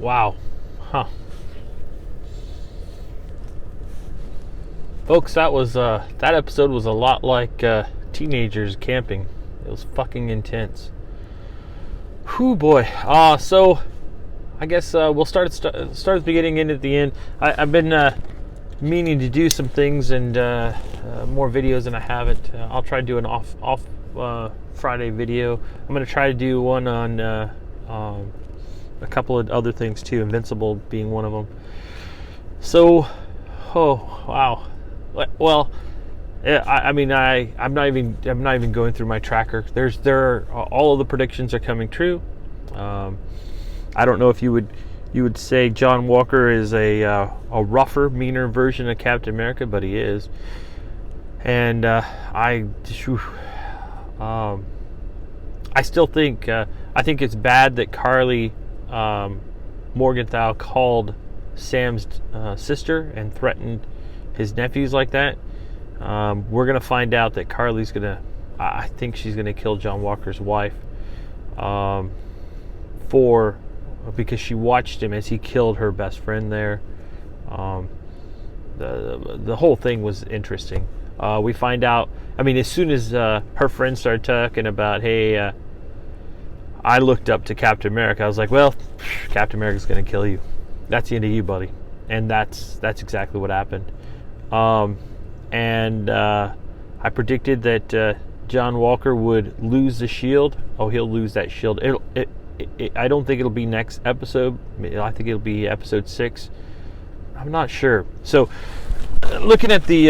Wow. Huh. Folks, that episode was a lot like teenagers camping. It was fucking intense. Whew, boy. So I guess we'll start at the beginning, end at the end. I've been meaning to do some things and more videos, and I haven't. I'll try to do an off Friday video. I'm going to try to do one on a couple of other things too, Invincible being one of them. So, oh wow. Well, I'm not even going through my tracker. All of the predictions are coming true. I don't know if you would say John Walker is a rougher, meaner version of Captain America, but he is. And I still think it's bad that Carly Morgenthau called Sam's sister and threatened his nephews like that. We're gonna find out that Carly's I think she's gonna kill John Walker's wife because she watched him as he killed her best friend there. The whole thing was interesting. We find out, as soon as her friends started talking about, hey, I looked up to Captain America, I was like, well, Captain America's going to kill you. That's the end of you, buddy. And that's exactly what happened. And I predicted that John Walker would lose the shield. Oh, he'll lose that shield. I don't think it'll be next episode. I think it'll be episode 6. I'm not sure. So, looking at the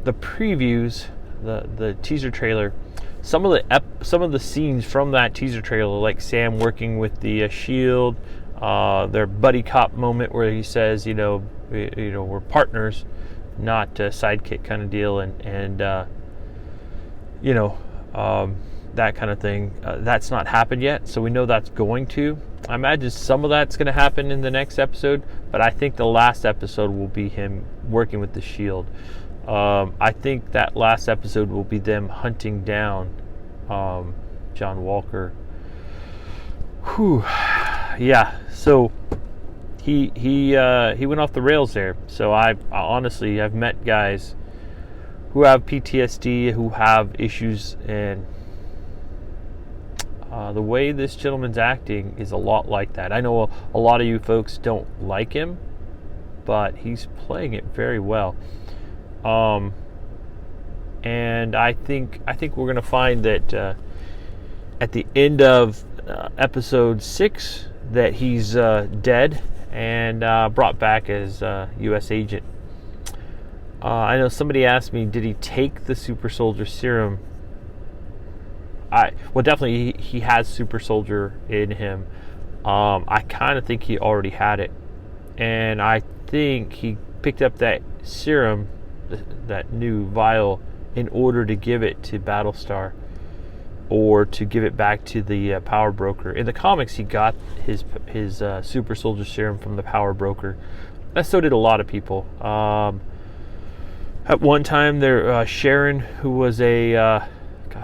previews, the teaser trailer, some of the scenes from that teaser trailer, like Sam working with the shield, their buddy cop moment where he says, we're partners, not a sidekick kind of deal, and that kind of thing. That's not happened yet, so we know that's going to. I imagine some of that's going to happen in the next episode, but I think the last episode will be him working with the shield. I think that last episode will be them hunting down John Walker. Whew. Yeah, so he went off the rails there. So I honestly, I've met guys who have PTSD, who have issues, and the way this gentleman's acting is a lot like that. I know a lot of you folks don't like him, but he's playing it very well. And I think we're going to find that at the end of episode 6 that he's dead and brought back as U.S. agent. I know somebody asked me, did he take the super soldier serum? Definitely he has super soldier in him. I kind of think he already had it, and I think he picked up that serum, that new vial, in order to give it to Battlestar, or to give it back to the power broker. In the comics, he got his super soldier serum from the power broker. So did a lot of people. At one time, there Sharon, who was a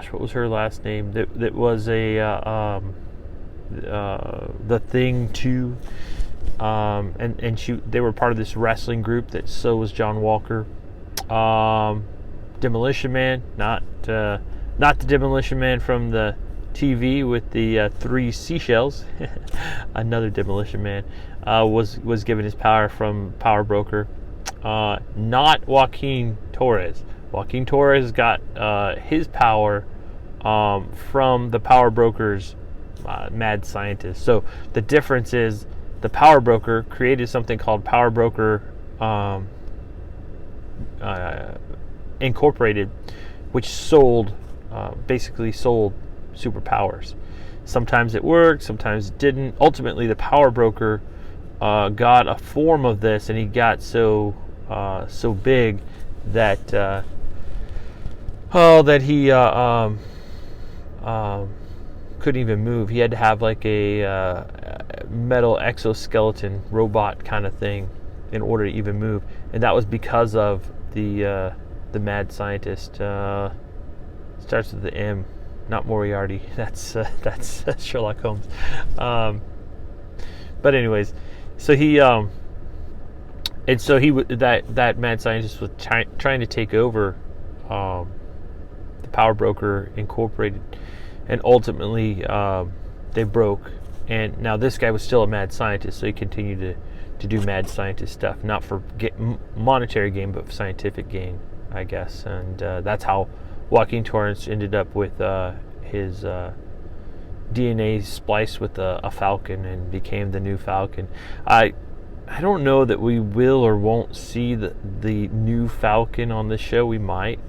what was her last name? That was a the Thing too, and they were part of this wrestling group. That so was John Walker. Demolition Man, not the Demolition Man from the TV with the 3 seashells. Another Demolition Man was given his power from Power Broker. Not Joaquin Torres. Joaquin Torres got his power from the Power Broker's mad scientist. So the difference is the Power Broker created something called Power Broker Incorporated, which basically sold superpowers. Sometimes it worked, sometimes it didn't. Ultimately, the Power Broker got a form of this, and he got so big that he couldn't even move. He had to have like a metal exoskeleton robot kind of thing in order to even move, and that was because of the mad scientist. Starts with the M, not Moriarty. That's Sherlock Holmes. But anyways, so he and so that mad scientist was trying to take over the Power Broker Incorporated, and ultimately they broke. And now this guy was still a mad scientist, so he continued to do mad scientist stuff, not for monetary gain, but for scientific gain, I guess. And that's how Joaquin Torrance ended up with his DNA spliced with a Falcon and became the new Falcon. I don't know that we will or won't see the new Falcon on this show. We might.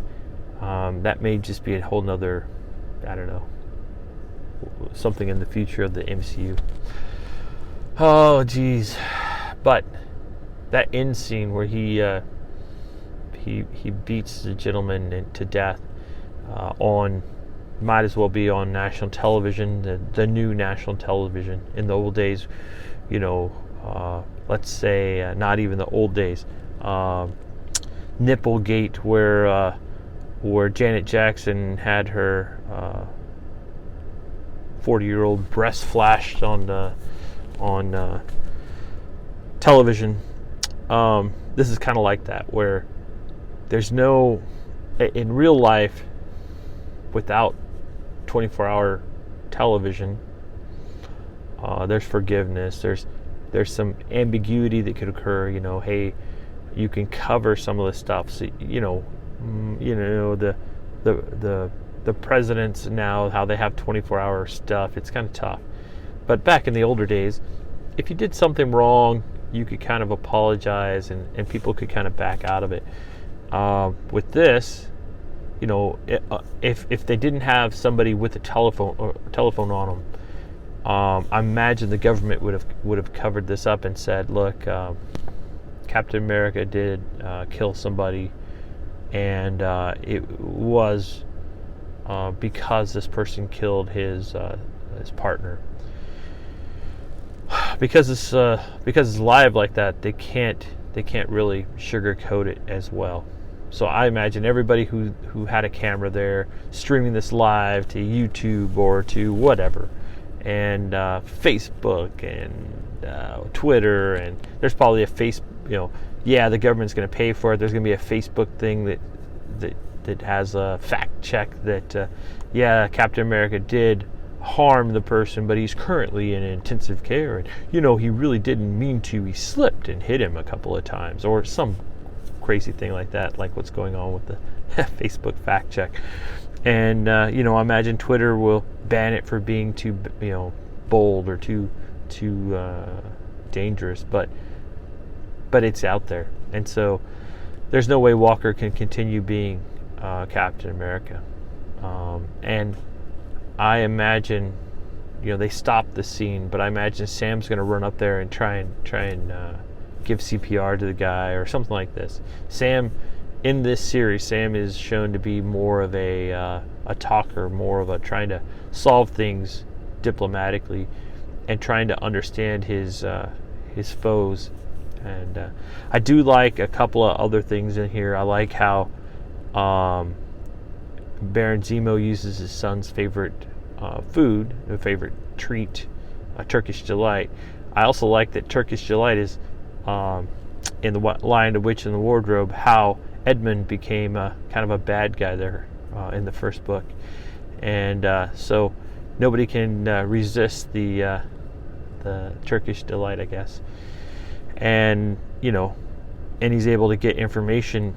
That may just be a whole nother, I don't know, something in the future of the MCU. Oh, geez. But that end scene where he beats the gentleman to death might as well be on national television, the new national television. In the old days, you know, let's say not even the old days, Nipplegate, where Janet Jackson had her 40-year-old breast flashed on television. This is kind of like that, where there's no, in real life, without 24-hour television, there's forgiveness. There's some ambiguity that could occur. You know, hey, you can cover some of the stuff. So, the presidents now, how they have 24-hour stuff, it's kind of tough. But back in the older days, if you did something wrong, you could kind of apologize, and people could kind of back out of it. With this, you know, if they didn't have somebody with a telephone on them, I imagine the government would have covered this up and said, look, Captain America did kill somebody, and it was because this person killed his partner. Because it's live like that, they can't really sugarcoat it as well. So I imagine everybody who had a camera there streaming this live to YouTube or to whatever, and Facebook and Twitter, and there's probably a the government's going to pay for it. There's going to be a Facebook thing that has a fact check that Captain America did harm the person, but he's currently in intensive care, and he really didn't mean to. He slipped and hit him a couple of times, or some crazy thing like that, like what's going on with the Facebook fact check. And I imagine Twitter will ban it for being too bold or too dangerous, but it's out there, and so there's no way Walker can continue being Captain America. And I imagine, they stopped the scene, but I imagine Sam's going to run up there and try and give CPR to the guy or something like this. Sam, in this series, Sam is shown to be more of a talker, more of a trying to solve things diplomatically and trying to understand his foes. And I do like a couple of other things in here. I like how Baron Zemo uses his son's favorite food, a favorite treat, a Turkish delight. I also like that Turkish delight is in the Lion, the Witch, and the Wardrobe, how Edmund became kind of a bad guy there in the first book. And so nobody can resist the Turkish delight, I guess. And, and he's able to get information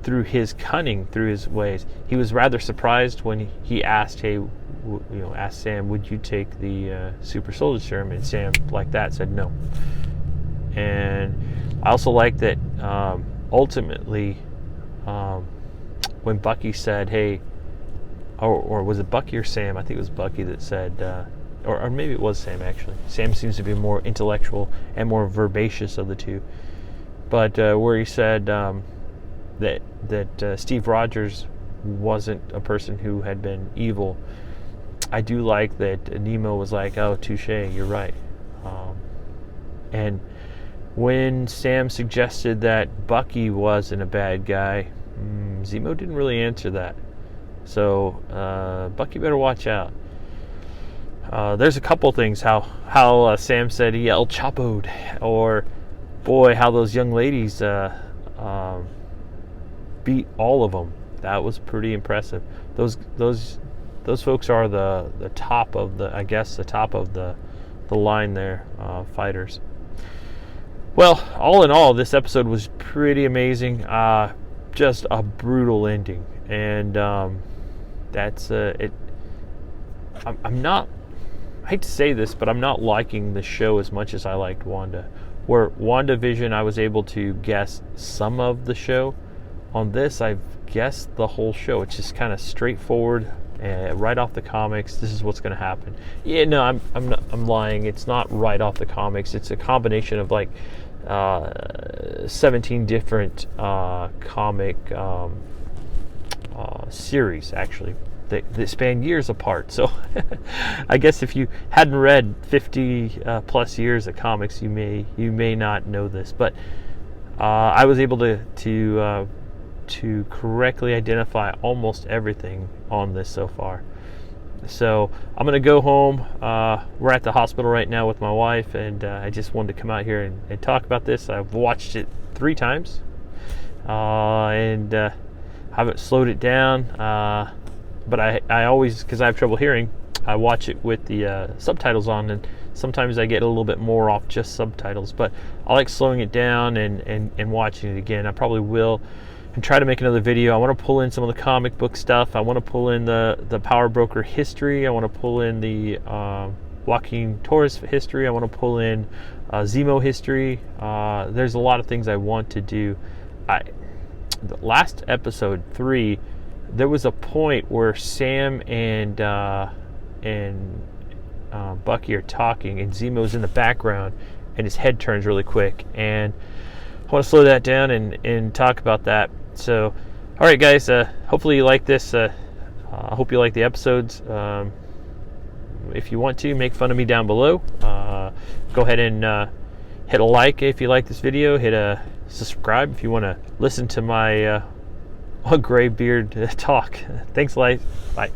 through his cunning, through his ways. He was rather surprised when he asked, asked Sam, would you take the super soldier serum? And Sam, like that, said no. And I also like that ultimately when Bucky said, hey, or was it Bucky or Sam? I think it was Bucky that said, or maybe it was Sam, actually. Sam seems to be more intellectual and more verbacious of the two. But where he said that Steve Rogers wasn't a person who had been evil, I do like that Nemo was like, oh, touche, you're right. And when Sam suggested that Bucky wasn't a bad guy, Zemo didn't really answer that. So Bucky better watch out. there's a couple things how Sam said he El Chapo'd, or boy, how those young ladies beat all of them. That was pretty impressive. Those folks are the top of the, I guess, the top of the line there, fighters. Well, all in all, this episode was pretty amazing. Just a brutal ending, and that's it. I'm not. I hate to say this, but I'm not liking the show as much as I liked Wanda. Where WandaVision, I was able to guess some of the show. On this, I've guessed the whole show. It's just kind of straightforward, right off the comics. This is what's going to happen. Yeah, no, I'm lying. It's not right off the comics. It's a combination of like 17 different comic series, actually. They span years apart. So I guess if you hadn't read 50 plus years of comics, you may not know this. But I was able to correctly identify almost everything on this so far. So I'm going to go home. We're at the hospital right now with my wife, and I just wanted to come out here and talk about this. I've watched it 3 times, and haven't slowed it down. But I always, because I have trouble hearing, I watch it with the subtitles on, and sometimes I get a little bit more off just subtitles. But I like slowing it down and watching it again. I probably will, and try to make another video. I want to pull in some of the comic book stuff. I want to pull in the Power Broker history. I want to pull in the Joaquin Torres history. I want to pull in Zemo history. There's a lot of things I want to do. The last episode 3, there was a point where Sam and Bucky are talking, and Zemo's in the background, and his head turns really quick. And I want to slow that down and talk about that. So, all right, guys. Hopefully you like this. I hope you like the episodes. If you want to, make fun of me down below. Go ahead and hit a like if you like this video. Hit a subscribe if you want to listen to my gray beard talk. Thanks, life. Bye.